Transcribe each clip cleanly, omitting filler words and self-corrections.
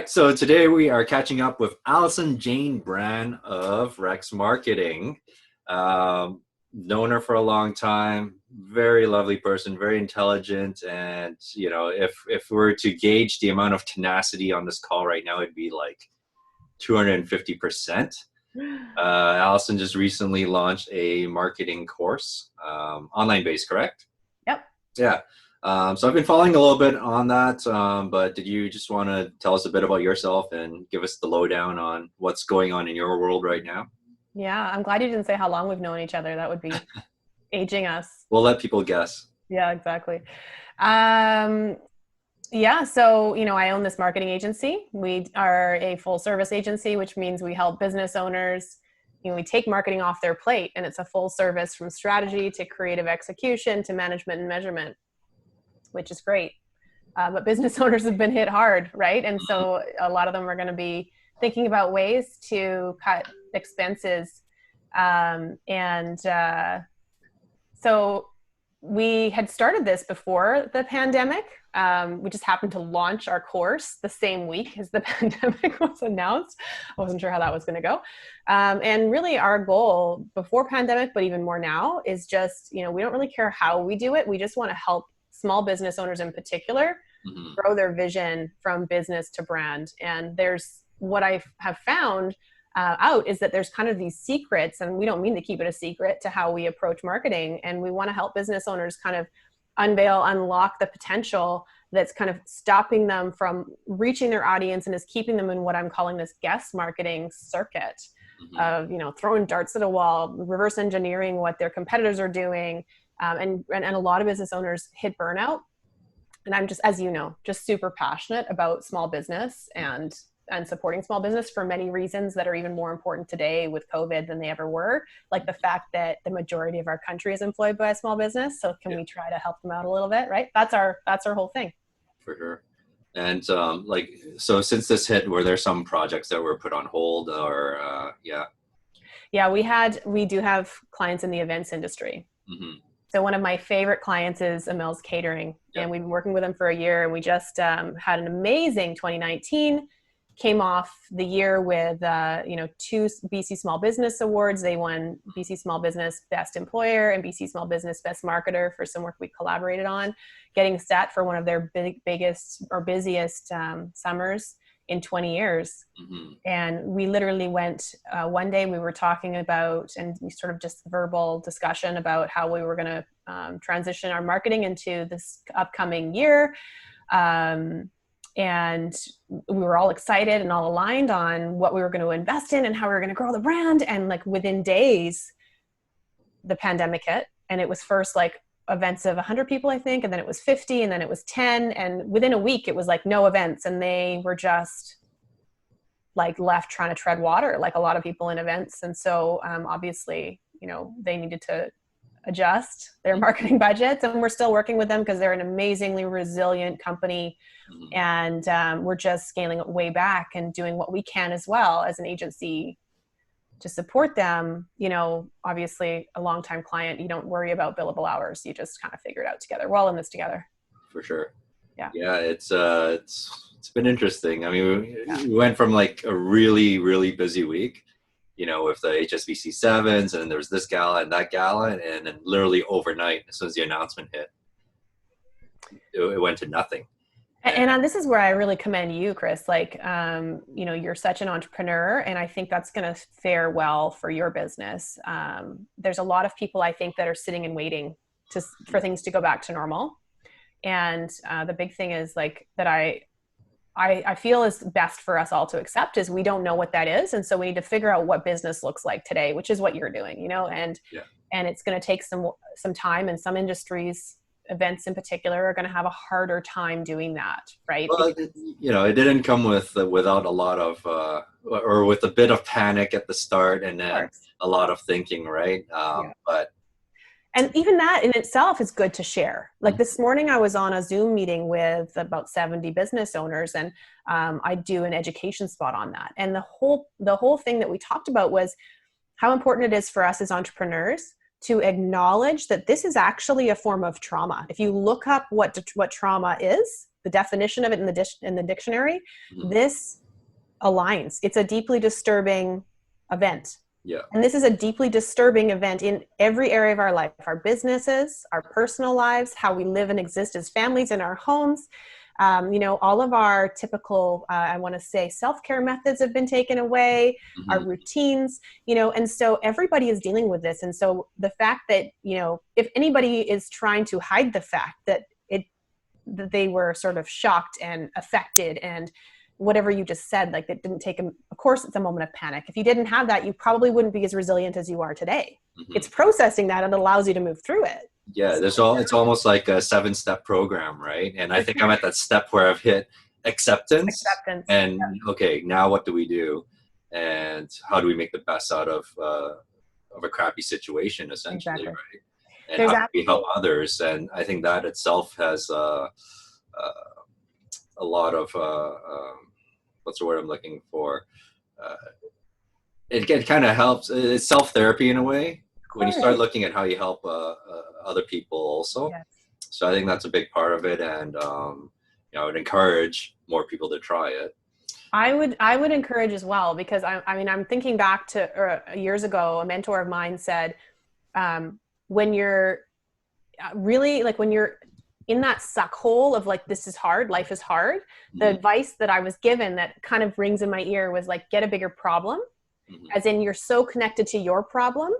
right, so today we are catching up with Allison Jane Bran of Rex Marketing. Known her for a long time, very lovely person, very intelligent, and if we were to gauge the amount of tenacity on this call right now, it'd be like 250%. Allison just recently launched a marketing course, online based, correct? Yep. Yeah. So I've been following a little bit on that, but did you just want to tell us a bit about yourself and give us the lowdown on what's going on in your world right now? Yeah, I'm glad you didn't say how long we've known each other. That would be aging us. We'll let people guess. Yeah, exactly. Um, yeah, so, I own this marketing agency. We are a full service agency, which means we help business owners. We take marketing off their plate, and it's a full service from strategy to creative execution to management and measurement, which is great. But business owners have been hit hard, right? And so a lot of them are going to be thinking about ways to cut expenses. So we had started this before the pandemic. We just happened to launch our course the same week as the pandemic was announced. I wasn't sure how that was going to go. And really our goal before pandemic, but even more now, is just, we don't really care how we do it. We just want to help small business owners in particular grow their vision from business to brand. And there's what I have found out is that there's kind of these secrets, and we don't mean to keep it a secret, to how we approach marketing. And we want to help business owners kind of unlock the potential that's kind of stopping them from reaching their audience and is keeping them in what I'm calling this guest marketing circuit of, throwing darts at a wall, reverse engineering what their competitors are doing. And a lot of business owners hit burnout. And I'm just, as you know, just super passionate about small business and supporting small business for many reasons that are even more important today with COVID than they ever were. Like the fact that the majority of our country is employed by a small business. So can we try to help them out a little bit, right? That's our whole thing. For sure. And so since this hit, were there some projects that were put on hold or Yeah, we do have clients in the events industry. So one of my favorite clients is Emil's Catering, and we've been working with them for a year, and we just had an amazing 2019. Came off the year with 2 BC Small Business Awards. They won BC Small Business Best Employer and BC Small Business Best Marketer for some work we collaborated on, getting set for one of their biggest or busiest summers in 20 years. And we literally went, one day we were talking about, and we sort of just verbal discussion about how we were going to transition our marketing into this upcoming year. And we were all excited and all aligned on what we were going to invest in and how we were going to grow the brand. And like within days, the pandemic hit, and it was first like events of 100 people, I think. And then it was 50, and then it was 10. And within a week, it was like no events. And they were just like left trying to tread water, like a lot of people in events. And so obviously, they needed to adjust their marketing budgets, and we're still working with them because they're an amazingly resilient company. And we're just scaling it way back and doing what we can as well as an agency to support them. Obviously a longtime client, you don't worry about billable hours. You just kind of figure it out together. We're all in this together. For sure. Yeah. Yeah. It's been interesting. I mean, we went from like a really, really busy week, with the HSBC sevens, and there was this gala and that gala. And then literally overnight, as soon as the announcement hit, it went to nothing. And this is where I really commend you, Chris. Like, you're such an entrepreneur, and I think that's going to fare well for your business. There's a lot of people, I think, that are sitting and waiting for things to go back to normal. And the big thing is like that I feel is best for us all to accept is we don't know what that is. And so we need to figure out what business looks like today, which is what you're doing, and it's going to take some time, and some industries, events in particular, are going to have a harder time doing that, right? Well, it didn't come without a lot of, or with a bit of panic at the start, and then a lot of thinking, right? And even that in itself is good to share. Like this morning, I was on a Zoom meeting with about 70 business owners, and I do an education spot on that. And the whole thing that we talked about was how important it is for us as entrepreneurs to acknowledge that this is actually a form of trauma. If you look up what trauma is, the definition of it in the dictionary, Mhm. this aligns. It's a deeply disturbing event. Yeah. And this is a deeply disturbing event in every area of our life, our businesses, our personal lives, how we live and exist as families in our homes. All of our typical, I want to say, self-care methods have been taken away, our Mhm. routines, and so everybody is dealing with this. And so the fact that, if anybody is trying to hide the fact that that they were sort of shocked and affected and whatever you just said, like it didn't take them, of course it's a moment of panic. If you didn't have that, you probably wouldn't be as resilient as you are today. It's Mhm. processing that and it allows you to move through it. Yeah, it's almost like a 7-step program, right? And I think I'm at that step where I've hit acceptance Acceptance. and okay, now what do we do? And how do we make the best out of a crappy situation, essentially, Exactly. right? And There's how can we help actually, others? And I think that itself has a lot of what's the word I'm looking for? Uh, it kind of helps. It's self therapy in a way of when you course, start looking at how you help other people also. yes. So I think that's a big part of it, and I would encourage more people to try it. I would encourage as well, because I mean, I'm thinking back to years ago, a mentor of mine said, when you're really like, when you're in that suck hole of like, this is hard, life is hard, the Mhm. advice that I was given that kind of rings in my ear was like, get a bigger problem, Mhm. as in you're so connected to your problem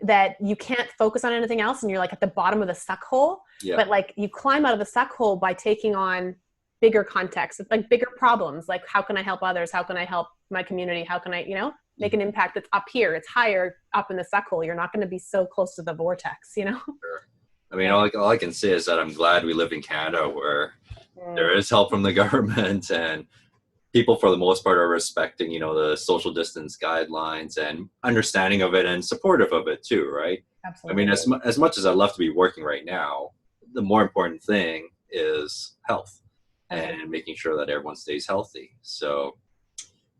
that you can't focus on anything else and you're like at the bottom of the suck hole. Yeah. But like, you climb out of the suck hole by taking on bigger context, like bigger problems, like how can I help others, how can I help my community, how can I make an impact that's up here, it's higher up in the suck hole. You're not going to be so close to the vortex. Sure. I mean, Yeah. all I can say is that I'm glad we live in Canada where there is help from the government and people for the most part are respecting, the social distance guidelines and understanding of it and supportive of it too, right? I mean, Absolutely. as much as I'd love to be working right now, the more important thing is health and making sure that everyone stays healthy. So,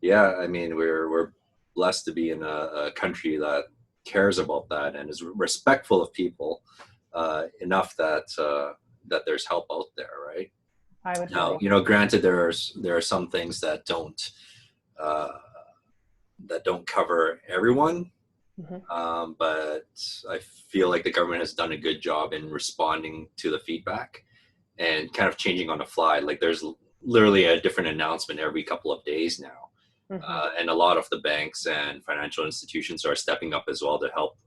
yeah, I mean, we're blessed to be in a country that cares about that and is respectful of people enough that there's help out there, right? I would Now, agree. granted, there are some things uh, that don't cover everyone, Mhm. but I feel like the government has done a good job in responding to the feedback and kind of changing on the fly. Like there's literally a different announcement every couple of days now, Mhm. and a lot of the banks and financial institutions are stepping up as well to help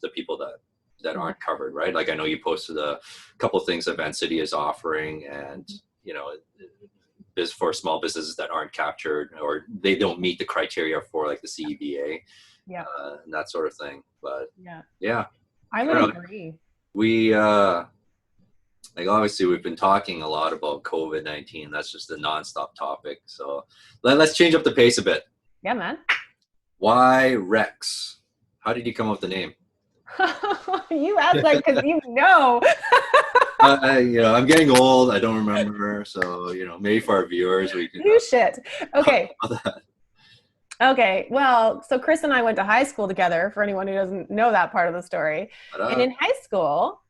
the people that Mhm. aren't covered, right? Like I know you posted a couple of things that Van City is offering, and you know, is for small businesses that aren't captured or they don't meet the criteria for like the CEBA Yeah. and that sort of thing. But Yeah. yeah, I I would don't know. agree. We like obviously we've been talking a lot about COVID-19. That's just a nonstop topic. So let's change up the pace a bit. Yeah, man. Why Rex? How did you come up with the name? You act like, because you know. I'm getting old. I don't remember. So, maybe for our viewers, we can You shit. talk Okay. about that. Okay. Well, so Chris and I went to high school together, for anyone who doesn't know that part of the story. But, And in high school,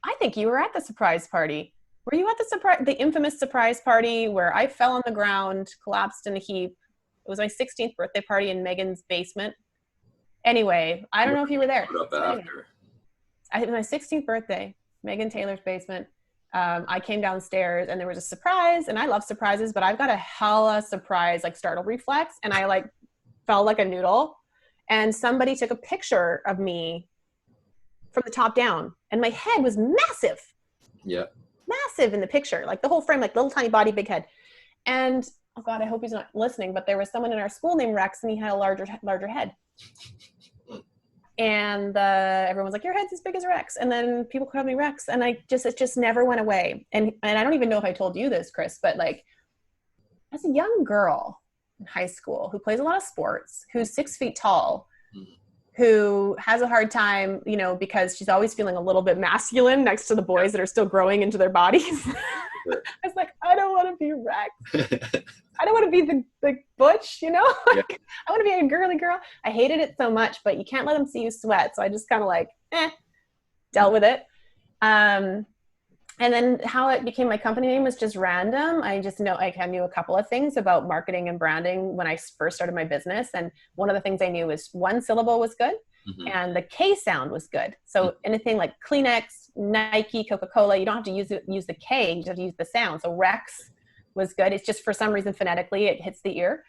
I think you were at the surprise party. Were you at the infamous surprise party where I fell on the ground, collapsed in a heap? It was my 16th birthday party in Megan's basement. Anyway, I don't know if you were there. put up So anyway, after. it was my 16th birthday, Megan Taylor's basement. I came downstairs and there was a surprise, and I love surprises, but I've got a hella surprise, like startle reflex, and I like fell like a noodle. And somebody took a picture of me from the top down, and my head was massive, Yeah. massive in the picture, like the whole frame, like little tiny body, big head. And oh God, I hope he's not listening, but there was someone in our school named Rex, and he had a larger head. And everyone's like, your head's as big as Rex. And then people called me Rex, and it just never went away. And I don't even know if I told you this, Chris, but like, as a young girl in high school who plays a lot of sports, who's 6 feet tall, who has a hard time, because she's always feeling a little bit masculine next to the boys that are still growing into their bodies. I was like, I don't want to be Rex. I don't want to be the butch, Yeah. I want to be a girly girl. I hated it so much, but you can't let them see you sweat. So I just kind of like, dealt with it. And then how it became my company name was just random. I just know, like, I knew a couple of things about marketing and branding when I first started my business. And one of the things I knew was one syllable was good and the K sound was good. So anything like Kleenex, Nike, Coca-Cola, you don't have to use the K, you just have to use the sound. So Rex was good. It's just for some reason phonetically it hits the ear.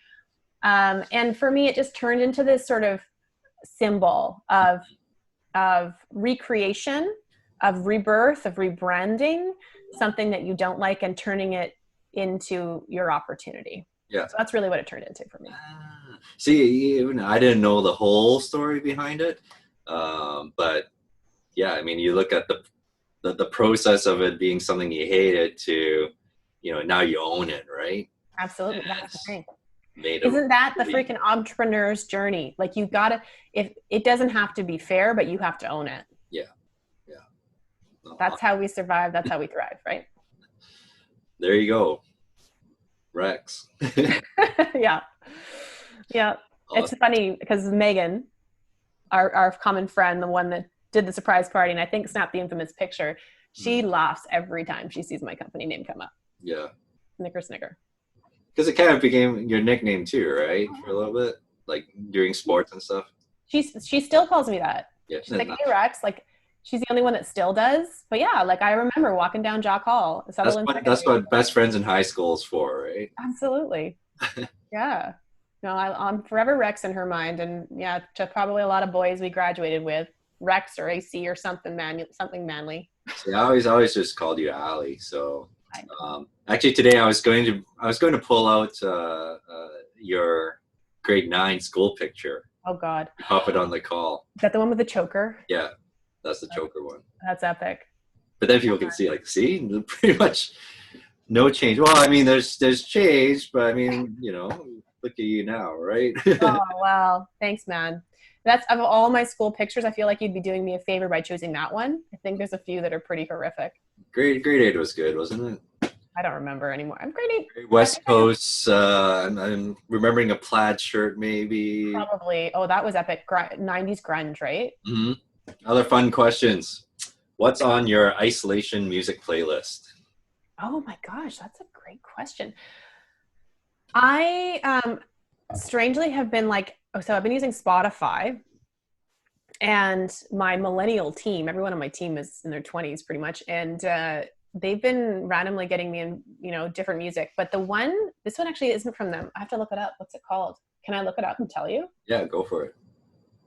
And for me, it just turned into this sort of symbol of recreation, of rebirth, of rebranding something that you don't like and turning it into your opportunity. Yeah. So that's really what it turned into for me. See, even I didn't know the whole story behind it. But yeah, I mean, you look at the process of it being something you hated to, now you own it, right? Absolutely. That's the thing. Isn't that the freaking entrepreneur's journey? Like, you gotta, if it doesn't have to be fair, but you have to own it. Yeah. No, that's how we survive. That's how we thrive, right? There you go. Rex. Yeah. Awesome. It's funny because Megan, our common friend, the one that did the surprise party and I think snapped the infamous picture, she laughs every time she sees my company name come up. Yeah. Snicker. Because it kind of became your nickname too, right? For a little bit, like during sports and stuff. She still calls me that. Yeah. She's like, "Hey Rex," like she's the only one that still does. But yeah, like I remember walking down Jock Hall. That's what best friends in high school is for, right? Absolutely. Yeah. No, I'm forever Rex in her mind, and yeah, to probably a lot of boys we graduated with, Rex or AC or something manly. See, I always just called you Allie. So actually today I was going to pull out your grade 9 school picture. Oh God. Pop it on the call. Is that the one with the choker? Yeah, that's the choker one. That's epic. But then people can see, pretty much no change. Well, I mean, there's change, but I mean, look at you now, right? Oh, wow. Thanks, man. That's, of all my school pictures, I feel like you'd be doing me a favor by choosing that one. I think there's a few that are pretty horrific. Grade 8 was good, wasn't it? I don't remember anymore. I'm grade 8. West Coast. I'm remembering a plaid shirt, maybe. Probably. Oh, that was epic. 90s grunge, right? Mm-hmm. Other fun questions. What's on your isolation music playlist? Oh my gosh, that's a great question. I strangely have been so I've been using Spotify, and my millennial team, everyone on my team is in their 20s pretty much, and they've been randomly getting me in, different music. But this one actually isn't from them. I have to look it up. What's it called? Can I look it up and tell you? Yeah, go for it.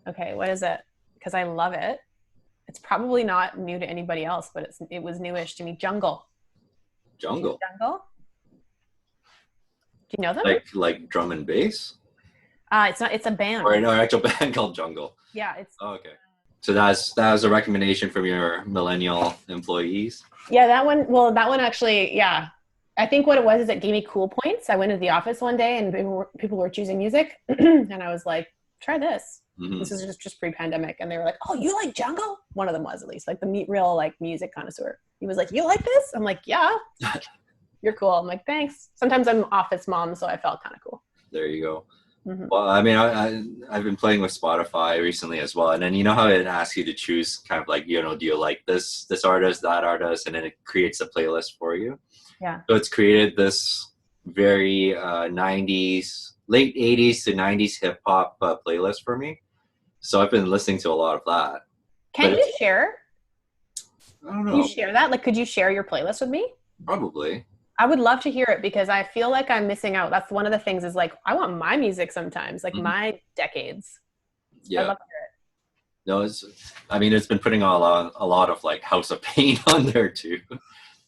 Okay, what is it? Because I love it. It's probably not new to anybody else, but it was newish to me. Jungle. Jungle? Do you know them? Like drum and bass? It's not. It's a band. Or no, actual band called Jungle. Yeah, it's. Oh, okay. So that was a recommendation from your millennial employees? Yeah, that one. Well, that one actually, yeah. I think what it was is it gave me cool points. I went to the office one day and people were choosing music, and I was like, "Try this." Mm-hmm. This is just pre-pandemic, and they were like, "Oh, you like Jungle?" One of them was, at least, like the real music connoisseur. He was like, "You like this?" I'm like, "Yeah." You're cool. I'm like, "Thanks." Sometimes I'm office mom, so I felt kind of cool. There you go. Mm-hmm. Well, I mean, I've been playing with Spotify recently as well, and then you know how it asks you to choose kind of like, do you like this artist, that artist, and then it creates a playlist for you. Yeah. So it's created this very 90s, late 80s to 90s hip hop playlist for me. So I've been listening to a lot of that. Can you share? I don't know. Can you share that? Like, could you share your playlist with me? Probably. I would love to hear it because I feel like I'm missing out. That's one of the things is like, I want my music sometimes, like my decades. Yeah. I'd love to hear it. No, it's been putting a lot of like House of Pain on there too.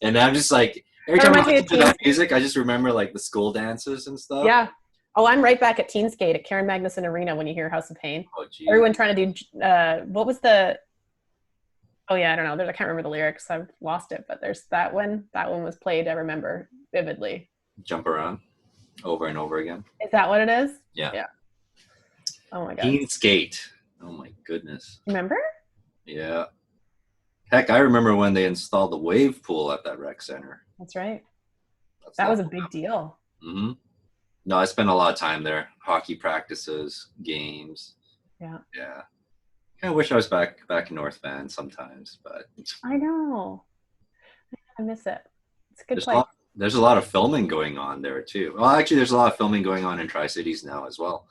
And I'm just like, every time I listen to that music, I just remember like the school dances and stuff. Yeah. Oh, I'm right back at Teen Skate at Karen Magnuson Arena when you hear House of Pain. Oh, geez. Everyone trying to do, what was the, oh yeah, I don't know. I can't remember the lyrics. I've lost it, but there's that one. That one was played. I remember vividly. Jump around over and over again. Is that what it is? Yeah. Yeah. Oh my God. Teen Skate. Oh my goodness. Remember? Yeah. Heck, I remember when they installed the wave pool at that rec center. That's right. That was a big deal. Mm-hmm. No, I spent a lot of time there. Hockey practices, games. Yeah. Yeah. I wish I was back in North Van sometimes, but I know. I miss it. It's a good There's a place. lot. There's a lot of filming going on there too. Well, actually, there's a lot of filming going on in Tri-Cities now as well.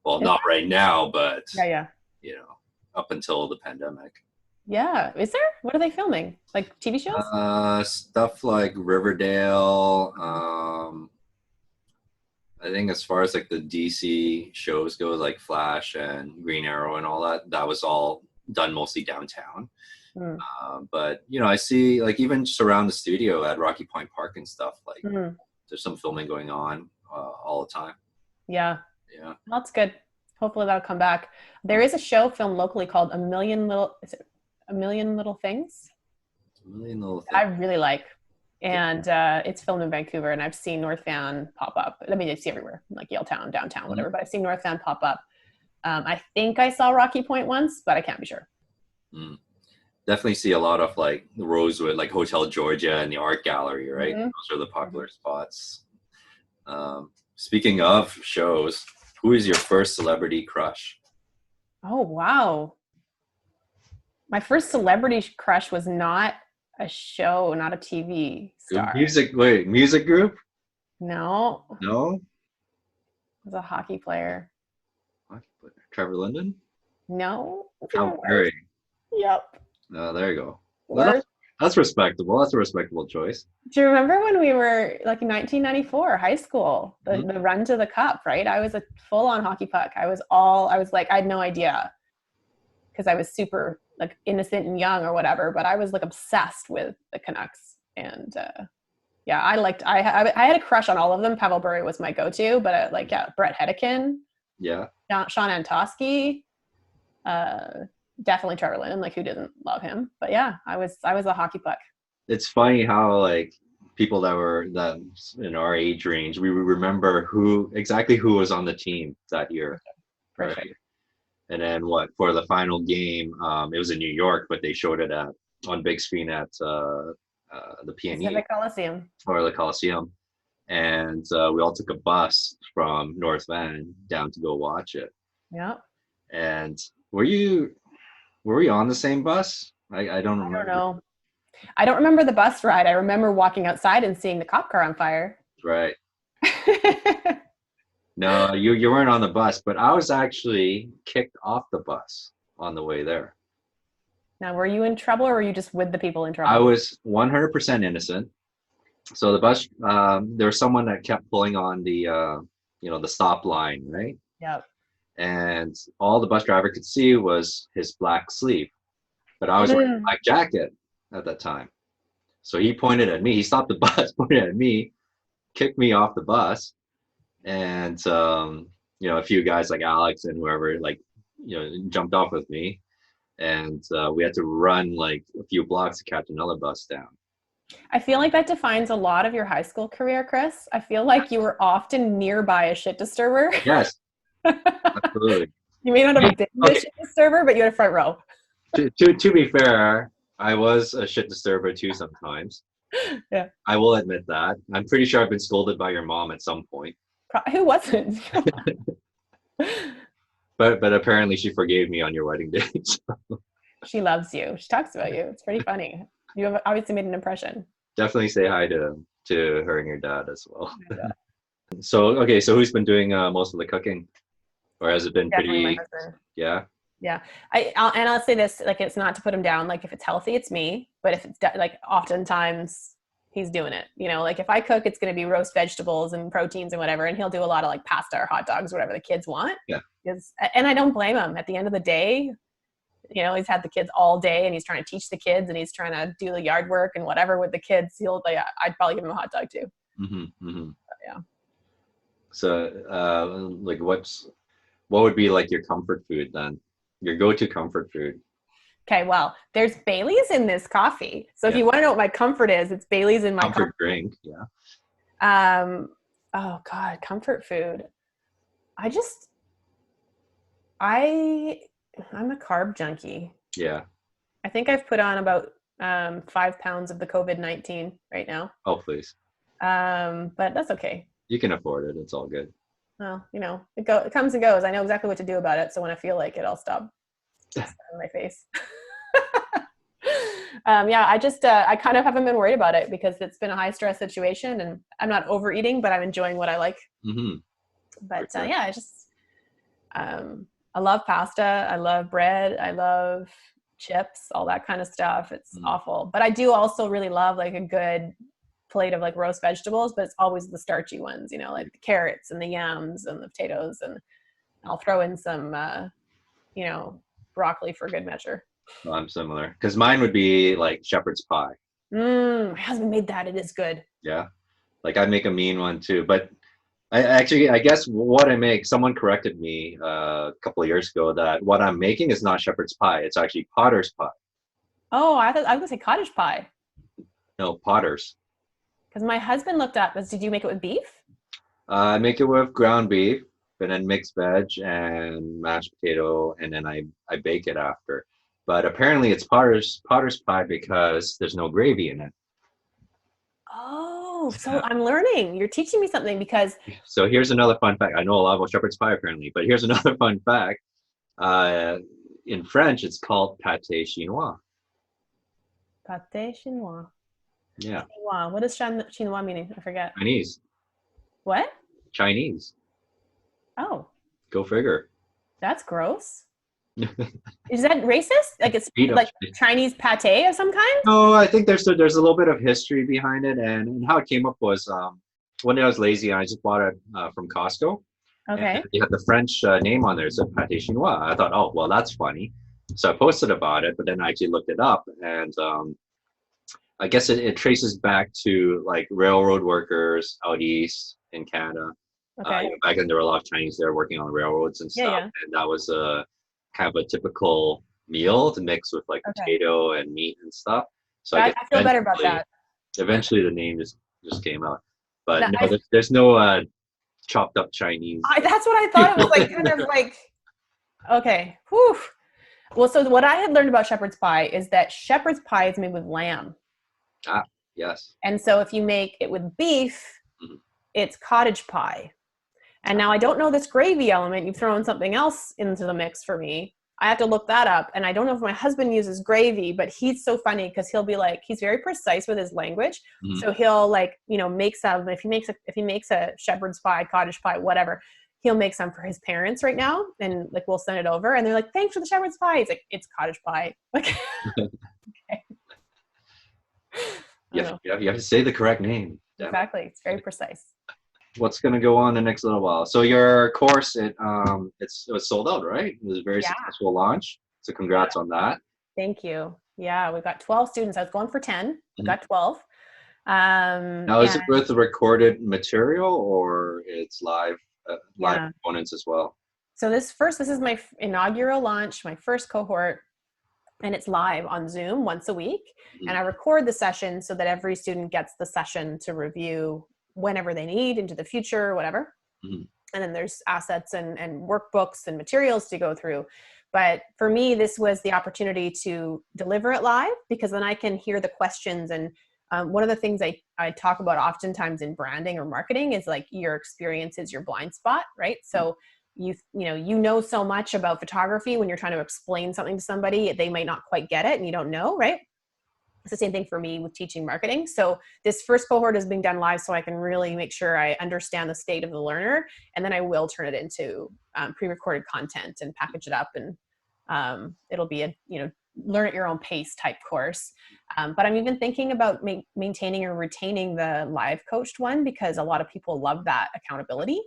Well, Is not right now, but Yeah, yeah. up until the pandemic. Yeah. Is there? What are they filming? Like TV shows? Stuff like Riverdale. I think as far as like the DC shows go, like Flash and Green Arrow and all that, that was all done mostly downtown. Mm. But I see like even just around the studio at Rocky Point Park and stuff, like Mm. there's some filming going on all the time. Yeah. Yeah. That's good. Hopefully that'll come back. There is a show filmed locally called A Million Little, is it A Million Little Things? A million little I things. really like. And it's filmed in Vancouver, and I've seen North Van pop up. I mean, I see everywhere, like Yaletown, downtown, whatever, but I've seen North Van pop up. I think I saw Rocky Point once, but I can't be sure. Mm. Definitely see a lot of like the Rosewood, like Hotel Georgia and the Art Gallery, right? Mm-hmm. Those are the popular spots. Speaking of shows, who is your first celebrity crush? Oh, wow. My first celebrity crush was not a show, not a TV star. Music group? No, No? it was a hockey player. Hockey player. Trevor Linden? No. Cal Perry. Yep. There you go. Well, Worst. that's respectable. That's a respectable choice. Do you remember when we were like in 1994, high school, the Mhm. run to the cup, right? I was a full-on hockey puck. I was like, I had no idea because I was super like innocent and young or whatever, but I was like obsessed with the Canucks. And yeah, I had a crush on all of them. Pavel Bure was my go-to, but Brett Hedican, Yeah. Sean Antosky, definitely Trevor Linden. Like, who didn't love him? But yeah, I was a hockey puck. It's funny how like people that in our age range, we remember exactly who was on the team that year. For Right. sure. And then for the final game, it was in New York, but they showed it on big screen at the PNE Pacific Coliseum. or the Coliseum. And we all took a bus from North Van down to go watch it. Yeah. And were we on the same bus? I don't remember. I don't know. I don't remember the bus ride. I remember walking outside and seeing the cop car on fire. Right. No, you weren't on the bus, but I was actually kicked off the bus on the way there. Now, were you in trouble, or were you just with the people in trouble? I was 100% innocent. So the bus, there was someone that kept pulling on the stop line, right? Yep. And all the bus driver could see was his black sleeve, but I was wearing a black jacket at that time. So he pointed at me. He stopped the bus, pointed at me, kicked me off the bus, and a few guys like Alex and whoever jumped off with me, and we had to run like a few blocks to catch another bus down. I feel like that defines a lot of your high school career, Chris. I feel like you were often nearby a shit disturber. Yes, absolutely. You may not have been a shit disturber, but you had a front row. To be fair, I was a shit disturber too sometimes. Yeah. I will admit that. I'm pretty sure I've been scolded by your mom at some point. Who wasn't? But apparently she forgave me on your wedding day. So. She loves you. She talks about you. It's pretty funny. You have obviously made an impression. Definitely say hi to her and your dad as well. So who's been doing most of the cooking, or has it been Definitely pretty? my husband. Yeah. Yeah. I'll say this, like, it's not to put him down. Like, if it's healthy, it's me. But if it's like, oftentimes he's doing it. Like, if I cook, it's going to be roast vegetables and proteins and whatever. And he'll do a lot of like pasta or hot dogs, whatever the kids want. Yeah. And I don't blame him. At the end of the day, he's had the kids all day and he's trying to teach the kids and he's trying to do the yard work and whatever with the kids. I'd probably give him a hot dog too. Mm-hmm, mm-hmm. Yeah. So, like, what would be like your comfort food then? Your go-to comfort food? Okay, well, there's Bailey's in this coffee. So if you want to know what my comfort is, it's Bailey's in my comfort drink. Yeah. Oh God, comfort food. I'm a carb junkie. Yeah. I think I've put on about 5 pounds of the COVID-19 right now. Oh, please. But that's okay. You can afford it. It's all good. Well, it comes and goes. I know exactly what to do about it. So when I feel like it, I'll stop in my face. Yeah, I just, I kind of haven't been worried about it because it's been a high stress situation and I'm not overeating, but I'm enjoying what I like. Mm-hmm. But Okay. yeah, I just, I love pasta. I love bread. I love chips, all that kind of stuff. It's Mm. awful. But I do also really love like a good plate of like roast vegetables, but it's always the starchy ones, you know, like the carrots and the yams and the potatoes. And I'll throw in some, you know, broccoli for good measure. Well, I'm similar because mine would be like shepherd's pie. My husband made that. It is good. Yeah. Like I make a mean one too, but I guess what I make, someone corrected me a couple of years ago that what I'm making is not shepherd's pie. It's actually potter's pie. Oh, I thought I was gonna say cottage pie No, potter's. because my husband looked up. Did you make it with beef? I make it with ground beef and then mixed veg and mashed potato, and then I bake it after. But apparently it's potter's pie because there's no gravy in it. Oh, so I'm learning. You're teaching me something because So here's another fun fact. I know a lot about shepherd's pie apparently, but here's another fun fact. Uh, in French, it's called pâté chinois. pâté chinois. Yeah, Chinois. What does chinois meaning? I forget. Chinese. What? Chinese. Oh, Go figure. that's gross. Is that racist? Like it's Speed up. like Chinese pâté of some kind? No, I think there's a little bit of history behind it, and how it came up was one day I was lazy and I just bought it from Costco, and Okay. they had the French name on there. It said pâté chinois. I thought, oh well, that's funny. So I posted about it, but then I actually looked it up, and I guess it traces back to like railroad workers out east in Canada. Okay. Back then there were a lot of Chinese there working on the railroads and Yeah, stuff, yeah. and that was a kind of a typical meal to mix with like Okay. potato and meat and stuff. So I I, guess I feel better about that. eventually the name just came out. But That- no, I, there's no chopped up Chinese. that's what I thought. It was like kind of like okay. Whew. Well, so what I had learned about shepherd's pie is that shepherd's pie is made with lamb. Ah, yes. And so if you make it with beef, Mhm. it's cottage pie. And now I don't know this gravy element. You've thrown something else into the mix for me. I have to look that up. And I don't know if my husband uses gravy, but he's so funny because he'll be like, he's very precise with his language. Mhm. So he'll like, you know, make some, if he makes a shepherd's pie, cottage pie, whatever, he'll make some for his parents right now. And like, we'll send it over and they're like, thanks for the shepherd's pie. It's like, it's cottage pie. Like, okay. I don't know. You have to say the correct name. Damn it. Exactly. It's very precise. What's going to go on the next little while? So your course, it was sold out, right? It was a very Yeah. successful launch. So congrats on that. Thank you. Yeah, we got 12 students. I was going for 10. We Mhm. got 12. Now, is it with the recorded material or it's live Yeah. components as well? So this is my inaugural launch, my first cohort, and it's live on Zoom once a week. Mhm. And I record the session so that every student gets the session to review whenever they need into the future, whatever. Mhm. And then there's assets and workbooks and materials to go through. But for me, this was the opportunity to deliver it live because then I can hear the questions. And one of the things I talk about oftentimes in branding or marketing is like your experience is your blind spot, right? So you know so much about photography when you're trying to explain something to somebody, they might not quite get it and you don't know, right? It's the same thing for me with teaching marketing. So this first cohort is being done live so I can really make sure I understand the state of the learner. And then I will turn it into pre-recorded content and package it up. And it'll be a, learn at your own pace type course. But I'm even thinking about maintaining or retaining the live coached one because a lot of people love that accountability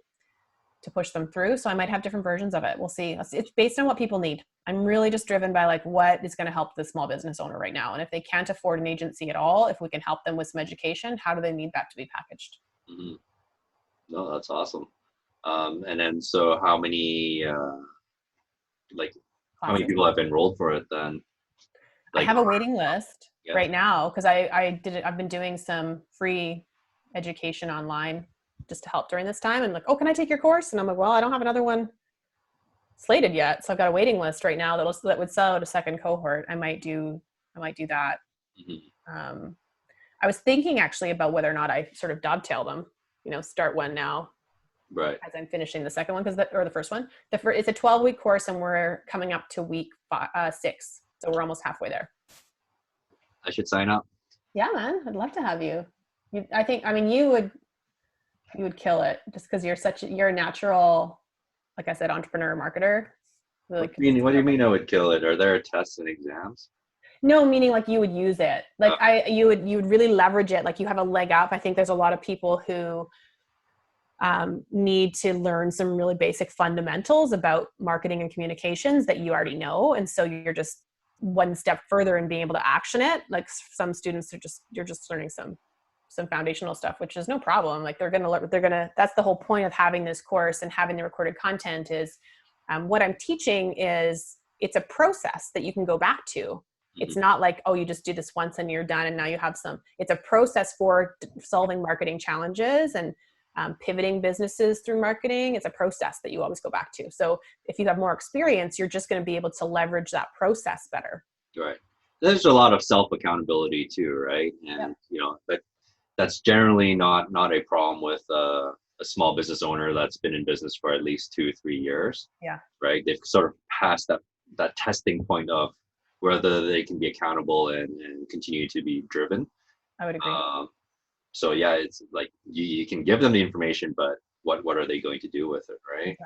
to push them through. So I might have different versions of it. We'll see. It's based on what people need. I'm really just driven by like what is going to help the small business owner right now. And if they can't afford an agency at all, if we can help them with some education, how do they need that to be packaged? Mm-hmm. No, that's awesome. And then, so how many how many people have enrolled for it then? I have a waiting list Yeah. right now because I've been doing some free education online just to help during this time. And like, oh, can I take your course? And I'm like, well, I don't have another one slated yet. So I've got a waiting list right now that would sell at a second cohort. I might do that. Mm-hmm. I was thinking actually about whether or not I sort of dovetail them, start one now. Right. As I'm finishing the second one or the first one. It's a 12-week course and we're coming up to week 6. So we're almost halfway there. I should sign up. Yeah, man, I'd love to have you. I mean, you would kill it just because you're a natural, like I said, entrepreneur, marketer. Really What do you consistent. mean I would kill it? Are there tests and exams? No, meaning like you would use it. Like you would really leverage it. Like you have a leg up. I think there's a lot of people who need to learn some really basic fundamentals about marketing and communications that you already know. And so you're just one step further in being able to action it. Like some students you're just learning some foundational stuff, which is no problem. Like that's the whole point of having this course and having the recorded content is what I'm teaching is it's a process that you can go back to. It's not like, oh, you just do this once and you're done and now you have it's a process for solving marketing challenges and pivoting businesses through marketing. It's a process that you always go back to. So if you have more experience, you're just going to be able to leverage that process better. Right. There's a lot of self accountability too, right? And that's generally not a problem with a small business owner that's been in business for at least 2 or 3 years. Yeah. Right. They've sort of passed that testing point of whether they can be accountable and continue to be driven. I would agree. So yeah, it's like you can give them the information, but what are they going to do with it, right?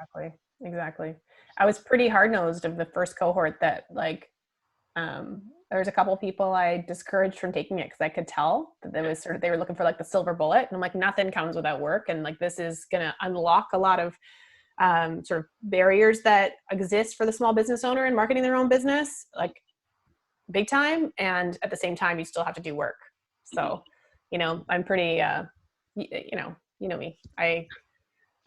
Exactly. I was pretty hard-nosed of the first cohort that like there was a couple people I discouraged from taking it because I could tell that they were looking for like the silver bullet, and I'm like, nothing comes without work, and like this is gonna unlock a lot of sort of barriers that exist for the small business owner in marketing their own business, like big time. And at the same time, you still have to do work. So, I'm pretty, you know me, I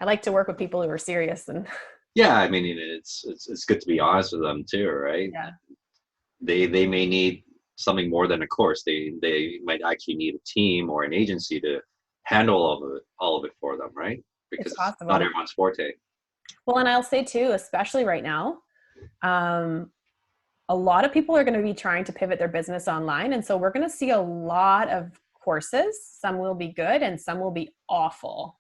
like to work with people who are serious and. Yeah. I mean, it's good to be honest with them too, right? Yeah. They may need something more than a course. They might actually need a team or an agency to handle all of it for them, right? Because it's not everyone's forte. Well, and I'll say too, especially right now, a lot of people are going to be trying to pivot their business online. And so we're going to see a lot of courses. Some will be good and some will be awful.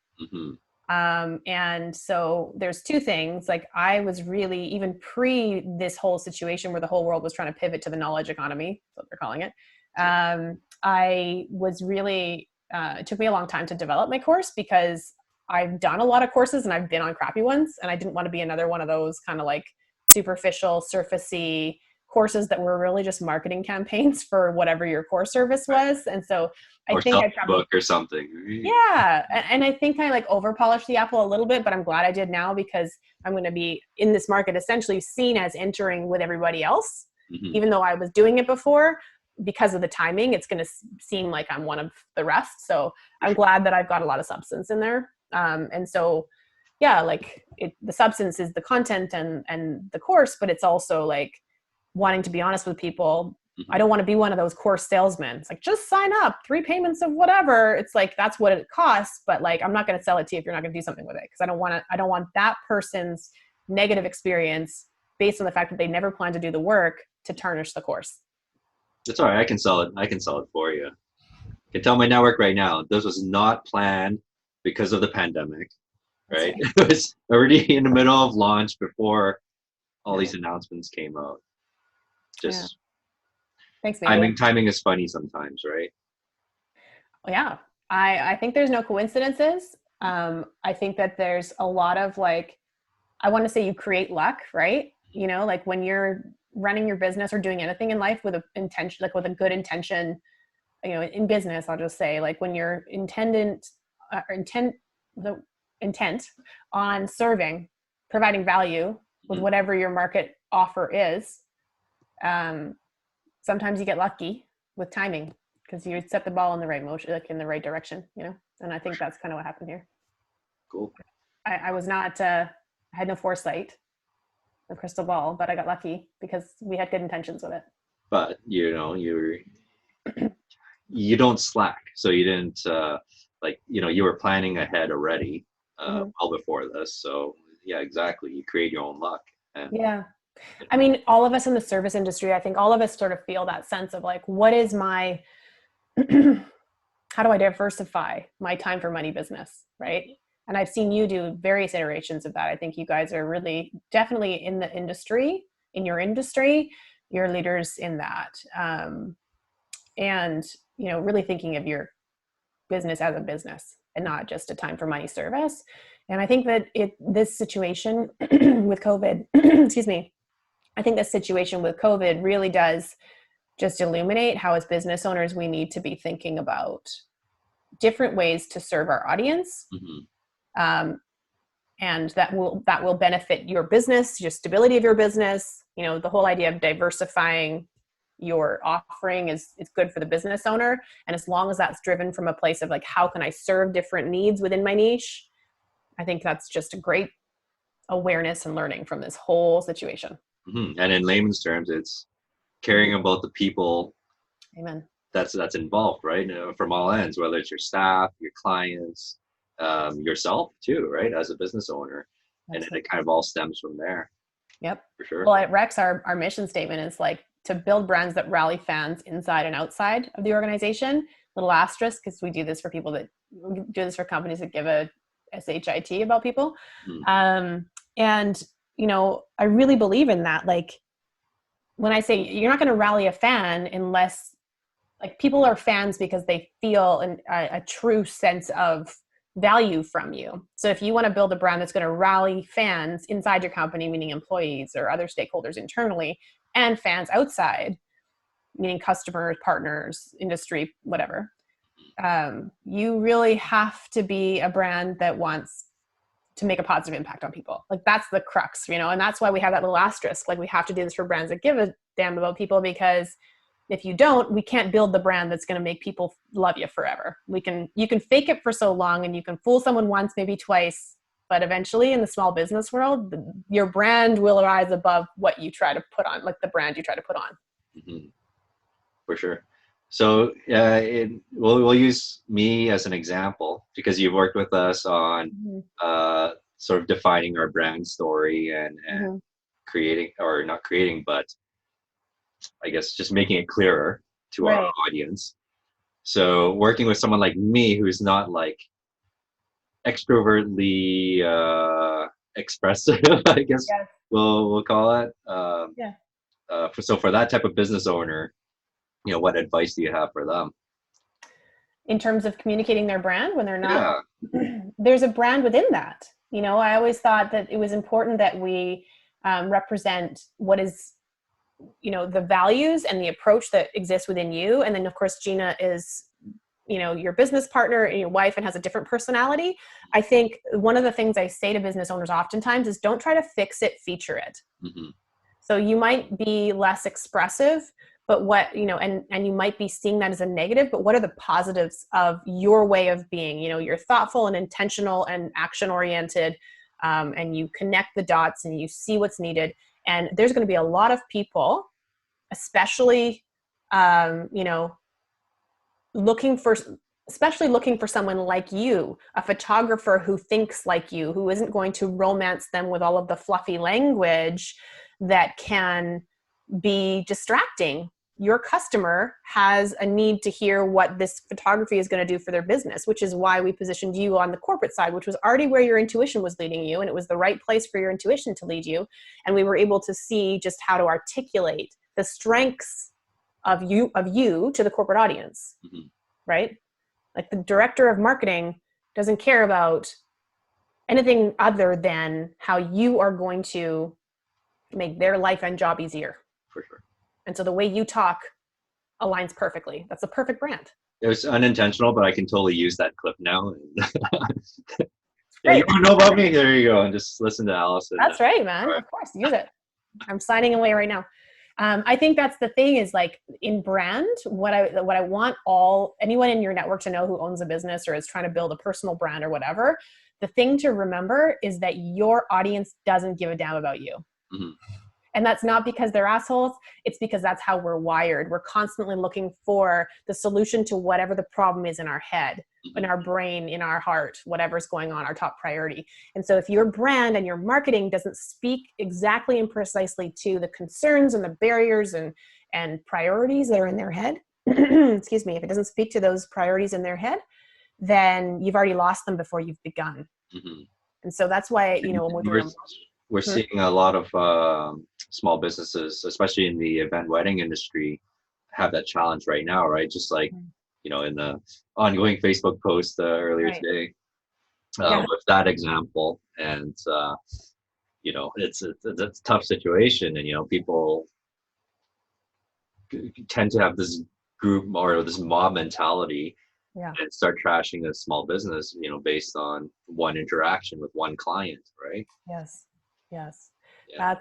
And so there's two things. Like I was really, even pre this whole situation where the whole world was trying to pivot to the knowledge economy, that's what they're calling it. I was really, it took me a long time to develop my course because I've done a lot of courses and I've been on crappy ones. And I didn't want to be another one of those kind of like superficial, surfacey courses that were really just marketing campaigns for whatever your core service was. And so I think I probably book or something. Yeah. And I think I like over polished the apple a little bit, but I'm glad I did now because I'm going to be in this market essentially seen as entering with everybody else. Even though I was doing it before, because of the timing, it's going to seem like I'm one of the rest. So I'm glad that I've got a lot of substance in there. And so, yeah, like the substance is the content and the course, but it's also like wanting to be honest with people. I don't want to be one of those course salesmen. It's like, just sign up, 3 payments of whatever. It's like, that's what it costs. But like, I'm not going to sell it to you if you're not going to do something with it. Cause I don't want that person's negative experience based on the fact that they never plan to do the work to tarnish the course. That's all right. I can sell it for you. I can tell my network right now, this was not planned because of the pandemic, right? It was already in the middle of launch before all these announcements came out. Just thanks, baby. Timing is funny sometimes, right? Yeah. I think there's no coincidences. I think that there's a lot of like, I want to say you create luck, right? Like when you're running your business or doing anything in life with a intention, like with a good intention, in business, I'll just say like when you're intent on serving, providing value with whatever your market offer is, sometimes you get lucky with timing because you set the ball in the right motion, like in the right direction, and I think that's kind of what happened here. Cool. I was not, I had no foresight, no crystal ball, but I got lucky because we had good intentions with it. But you don't slack. So you didn't, you were planning ahead already, well before this. So yeah, exactly. You create your own luck. Yeah. I mean, all of us in the service industry, I think all of us sort of feel that sense of like, what is my, how do I diversify my time for money business? Right. And I've seen you do various iterations of that. I think you guys are really definitely in the industry, in your industry, you're leaders in that. and, really thinking of your business as a business and not just a time for money service. And I think that this situation with COVID, excuse me, I think this situation with COVID really does just illuminate how as business owners, we need to be thinking about different ways to serve our audience. And that will benefit your business, your stability of your business. The whole idea of diversifying your offering is good for the business owner. And as long as that's driven from a place of like, how can I serve different needs within my niche? I think that's just a great awareness and learning from this whole situation. And in layman's terms, it's caring about the people. Amen. That's involved, right? From all ends, whether it's your staff, your clients, yourself too, right? As a business owner. Absolutely. And it kind of all stems from there. Yep. For sure. Well, at Rex, our mission statement is like to build brands that rally fans inside and outside of the organization. Little asterisk, because we do this for people that do this for companies that give a SHIT about people. And, I really believe in that. Like when I say you're not going to rally a fan unless like people are fans because they feel a true sense of value from you. So if you want to build a brand that's going to rally fans inside your company, meaning employees or other stakeholders internally, and fans outside, meaning customers, partners, industry, whatever, you really have to be a brand that wants to make a positive impact on people. Like that's the crux, and that's why we have that little asterisk. Like we have to do this for brands that give a damn about people, because if you don't, we can't build the brand that's going to make people love you forever. You can fake it for so long and you can fool someone once, maybe twice, but eventually in the small business world, your brand will rise above what you try to put on, like the brand you try to put on. Mm-hmm. For sure. So we'll use me as an example because you've worked with us on sort of defining our brand story and creating, or not creating, but I guess just making it clearer to our audience. So working with someone like me who's not like extrovertly expressive, I guess we'll call it. So for that type of business owner, what advice do you have for them? In terms of communicating their brand when they're not, there's a brand within that. I always thought that it was important that we represent what is, the values and the approach that exists within you. And then of course, Gina is, your business partner and your wife and has a different personality. I think one of the things I say to business owners oftentimes is don't try to fix it, feature it. So you might be less expressive, but and you might be seeing that as a negative, but what are the positives of your way of being? You're thoughtful and intentional and action oriented, and you connect the dots and you see what's needed. And there's going to be a lot of people, especially, looking for someone like you, a photographer who thinks like you, who isn't going to romance them with all of the fluffy language that can be distracting. Your customer has a need to hear what this photography is going to do for their business, which is why we positioned you on the corporate side, which was already where your intuition was leading you. And it was the right place for your intuition to lead you. And we were able to see just how to articulate the strengths of you to the corporate audience, right? Like the director of marketing doesn't care about anything other than how you are going to make their life and job easier. For sure. And so the way you talk aligns perfectly. That's a perfect brand. It was unintentional, but I can totally use that clip now. You want to know about me? There you go. And just listen to Allison. That's right, man. Of course, use it. I'm signing away right now. I think that's the thing is like in brand, what I want anyone in your network to know who owns a business or is trying to build a personal brand or whatever, the thing to remember is that your audience doesn't give a damn about you. And that's not because they're assholes. It's because that's how we're wired. We're constantly looking for the solution to whatever the problem is in our head, in our brain, in our heart, whatever's going on, our top priority. And so if your brand and your marketing doesn't speak exactly and precisely to the concerns and the barriers and priorities that are in their head, excuse me, if it doesn't speak to those priorities in their head, then you've already lost them before you've begun. And so that's why, when we're seeing a lot of small businesses, especially in the event wedding industry, have that challenge right now, right? Just like, Mhm. in the ongoing Facebook post earlier Right. today, Yeah. with that example. And, it's a tough situation. And, people tend to have this group or this mob mentality Yeah. and start trashing a small business, based on one interaction with one client, right? Yes. Yes. Yeah.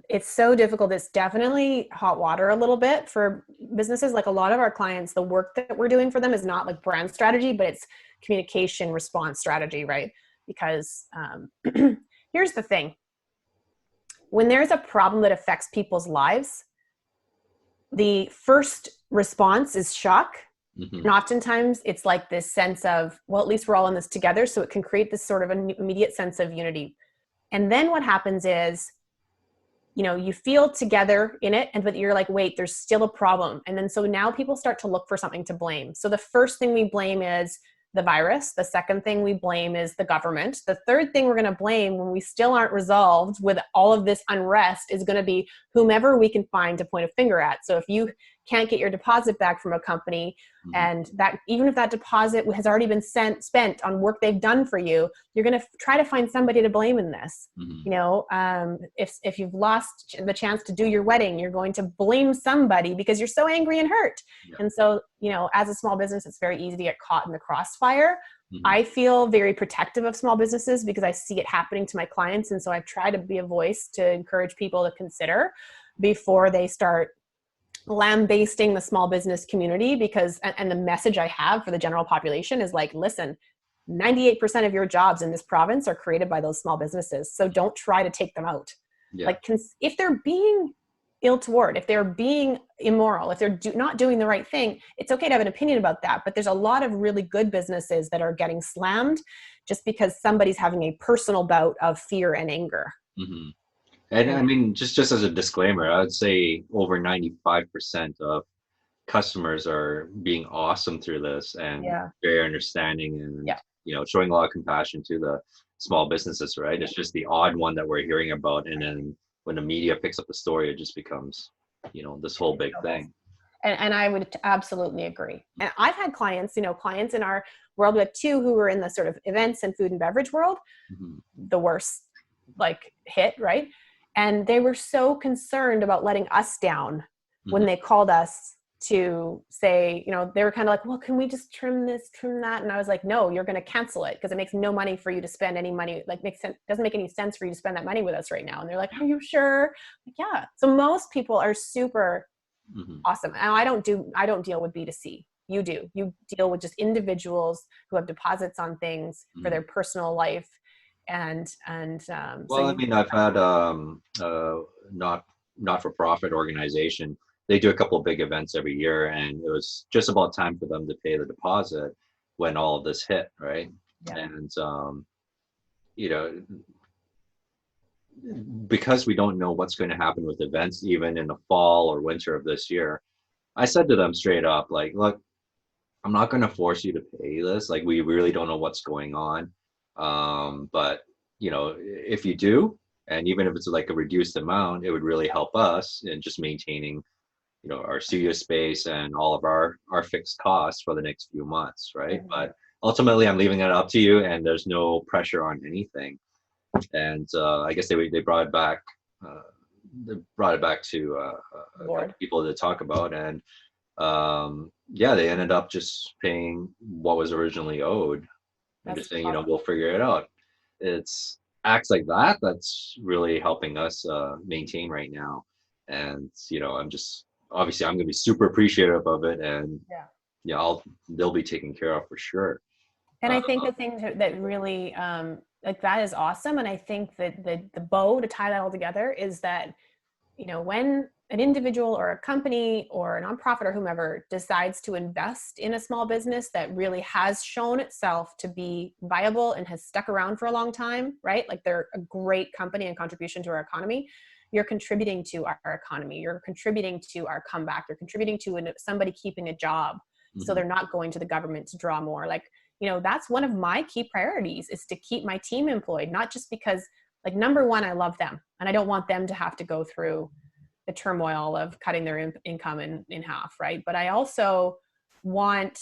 It's so difficult. It's definitely hot water a little bit for businesses. Like a lot of our clients, the work that we're doing for them is not like brand strategy, but it's communication response strategy, right? Because here's the thing. When there's a problem that affects people's lives, the first response is shock. Hmm. And oftentimes it's like this sense of, well, at least we're all in this together. So it can create this sort of an immediate sense of unity. And then what happens is, you feel together in it, but you're like, wait, there's still a problem. And then so now people start to look for something to blame. So the first thing we blame is the virus. The second thing we blame is the government. The third thing we're going to blame when we still aren't resolved with all of this unrest is going to be whomever we can find to point a finger at. So if you can't get your deposit back from a company, Hmm. and that even if that deposit has already been spent on work they've done for you, you're going to try to find somebody to blame in this. Hmm. If you've lost the chance to do your wedding, you're going to blame somebody because you're so angry and hurt. Yeah. And so, as a small business, it's very easy to get caught in the crossfire. Hmm. I feel very protective of small businesses because I see it happening to my clients. And so I try to be a voice to encourage people to consider before they start lambasting the small business community, because, and the message I have for the general population is like, listen, 98% of your jobs in this province are created by those small businesses. So don't try to take them out. Yeah. Like, if they're being ill toward, if they're being immoral, if they're not doing the right thing, it's okay to have an opinion about that. But there's a lot of really good businesses that are getting slammed just because somebody's having a personal bout of fear and anger. Hmm. And I And mean, just as a disclaimer, I would say over 95% of customers are being awesome through this and yeah, very understanding and, yeah, showing a lot of compassion to the small businesses, right? yeah, It's just the odd one that we're hearing about. And then when the media picks up the story, it just becomes, this whole big snowballs. thing. And I would absolutely agree. And I've had clients in our world. We have two who were in the sort of events and food and beverage world, Hmm. the worst like hit, right? And they were so concerned about letting us down when Hmm. they called us to say, they were kind of like, well, can we just trim this, trim that? And I was like, no, you're going to cancel it because it makes no money for you to spend any money. Like, doesn't make any sense for you to spend that money with us right now. And they're like, are you sure? Like, yeah. So most people are super Hmm. awesome. And I don't deal with B2C. You do. You deal with just individuals who have deposits on things for Hmm. their personal life. So Well, I you, mean, I've had not not for profit organization. They do a couple of big events every year, and it was just about time for them to pay the deposit when all of this hit, right? yeah, And you know, because we don't know what's going to happen with events, even in the fall or winter of this year, I said to them straight up, like, look, I'm not going to force you to pay this. Like, we really don't know what's going on. But if you do, and even if it's like a reduced amount, it would really help us in just maintaining, our studio space and all of our fixed costs for the next few months, right? mhm, But ultimately, I'm leaving it up to you, and there's no pressure on anything. And I guess they brought it back. Uh, they brought it back to a couple board. people to talk about, and yeah, they ended up just paying what was originally owed and That's just saying, awesome. we'll figure it out. It's acts like that that's really helping us maintain right now. And I'm gonna be super appreciative of it, and Yeah. yeah, they'll be taken care of for sure. And Uh, I think the thing that really like that is awesome. And I think that the bow to tie that all together is that, when an individual or a company or a nonprofit or whomever decides to invest in a small business that really has shown itself to be viable and has stuck around for a long time, right? Like they're a great company and contribution to our economy. You're contributing to our economy. You're contributing to our comeback. You're contributing to somebody keeping a job. So mhm. they're not going to the government to draw more. Like, that's one of my key priorities is to keep my team employed, not just because like number one, I love them and I don't want them to have to go through the turmoil of cutting their income in half, right? But I also want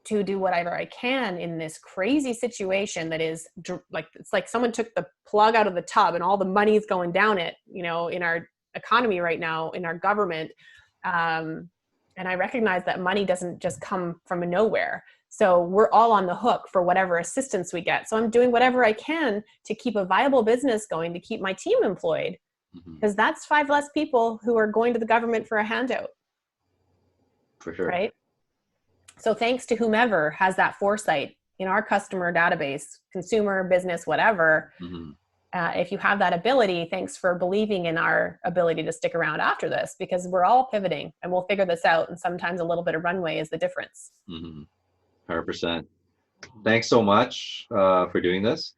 to do whatever I can in this crazy situation that is like, it's like someone took the plug out of the tub and all the money is going down it, you know, in our economy right now, in our government. And I recognize that money doesn't just come from nowhere. So we're all on the hook for whatever assistance we get. So I'm doing whatever I can to keep a viable business going, to keep my team employed, because that's 5 less people who are going to the government for a handout. For sure. Right? So thanks to whomever has that foresight in our customer database, consumer, business, whatever, if you have that ability, thanks for believing in our ability to stick around after this, because we're all pivoting and we'll figure this out. And sometimes a little bit of runway is the difference. 100%. Thanks so much for doing this.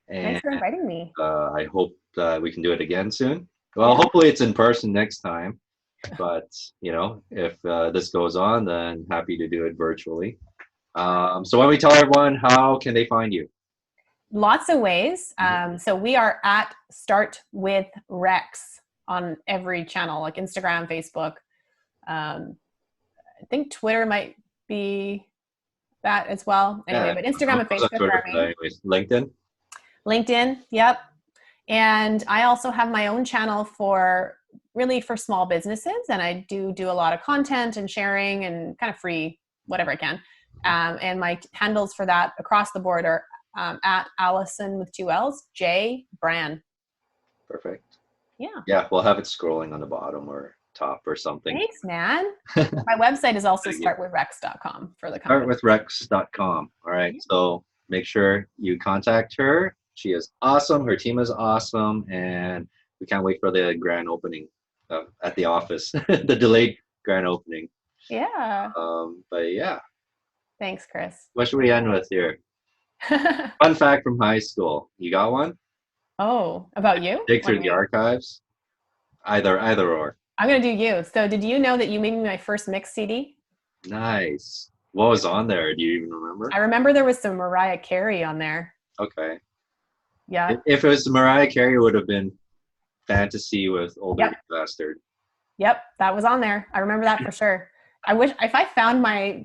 And thanks for inviting me. I hope we can do it again soon. Well, hopefully it's in person next time. But, you know, if this goes on, then happy to do it virtually. So why don't we tell everyone, how can they find you? Lots of ways. So we are at Start With Rex on every channel, like Instagram, Facebook. I think Twitter might be that as well. Anyway, but Instagram and Facebook are our main. Anyways, LinkedIn? LinkedIn, yep. And I also have my own channel for small businesses. And I do a lot of content and sharing and kind of free, whatever I can. And my handles for that across the board are at Allison with 2 L's, J Bran. Perfect. Yeah. Yeah, we'll have it scrolling on the bottom or top or something. Thanks, man. My website is also startwithrex.com for the company. Startwithrex.com. All right. So make sure you contact her. She is awesome. Her team is awesome. And we can't wait for the grand opening at the office, the delayed grand opening. Yeah. But yeah. Thanks, Chris. What should we end with here? Fun fact from high school. You got one? Oh, about you? Dig through the archives. Either or. I'm going to do you. So did you know that you made me my first mix CD? Nice. What was on there? Do you even remember? I remember there was some Mariah Carey on there. Okay. Yeah. If it was Mariah Carey, it would have been Fantasy with Older Bastard. Yep, that was on there. I remember that for sure. I wish if I found my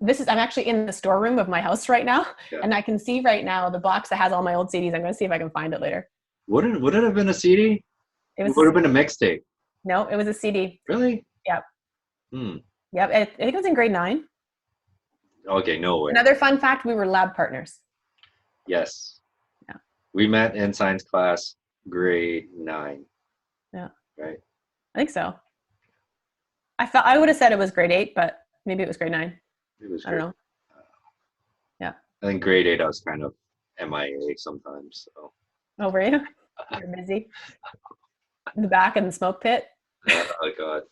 I'm actually in the storeroom of my house right now, and I can see right now the box that has all my old CDs. I'm going to see if I can find it later. Would it have been a CD? It would have been a mixtape. No, it was a CD. Really? Yep. Yep. I think it was in grade 9. Okay, no way. Another fun fact: we were lab partners. Yes. Yeah. We met in science class, grade 9. Yeah. Right. I think so. I would have said it was grade 8, but maybe it was grade 9. It was. I don't know. Yeah. I think grade 8 I was kind of MIA sometimes. So. Oh, were you? You're busy. In the back in the smoke pit. Oh God.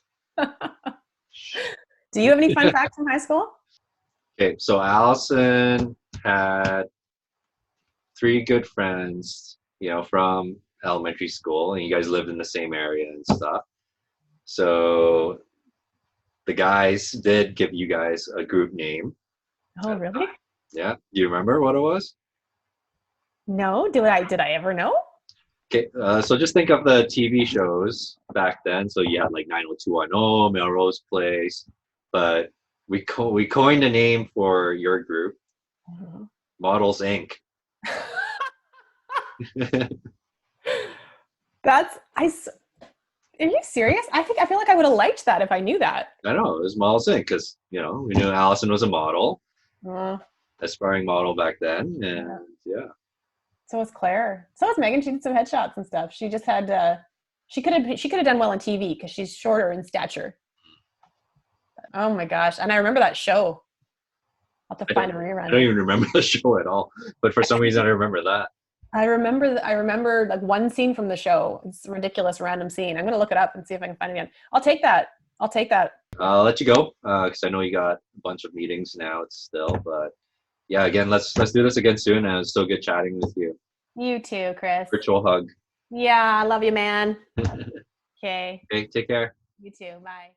Do you have any fun facts from high school? Okay, so Allison had 3 good friends, from elementary school, and you guys lived in the same area and stuff. So the guys did give you guys a group name. Oh, really? Yeah. Do you remember what it was? No. Did I ever know? Okay, so just think of the TV shows back then. So you had like 90210, Melrose Place, but we coined a name for your group, Models Inc. Are you serious? I feel like I would have liked that if I knew that. I know, it was Models Inc. because we knew Allison was a model, aspiring model back then, and yeah. So was Claire. So was Megan. She did some headshots and stuff. She just had she could have done well on TV because she's shorter in stature. Oh my gosh! And I remember that show. I'll have to find a rerun. I don't even remember the show at all, but for some reason I remember that. I remember like one scene from the show. It's a ridiculous random scene. I'm gonna look it up and see if I can find it again. I'll take that. I'll let you go because I know you got a bunch of meetings now still, but yeah, again, let's do this again soon. And it's so good chatting with you. You too, Chris. Virtual hug. Yeah, I love you, man. Okay. Okay, take care. You too. Bye.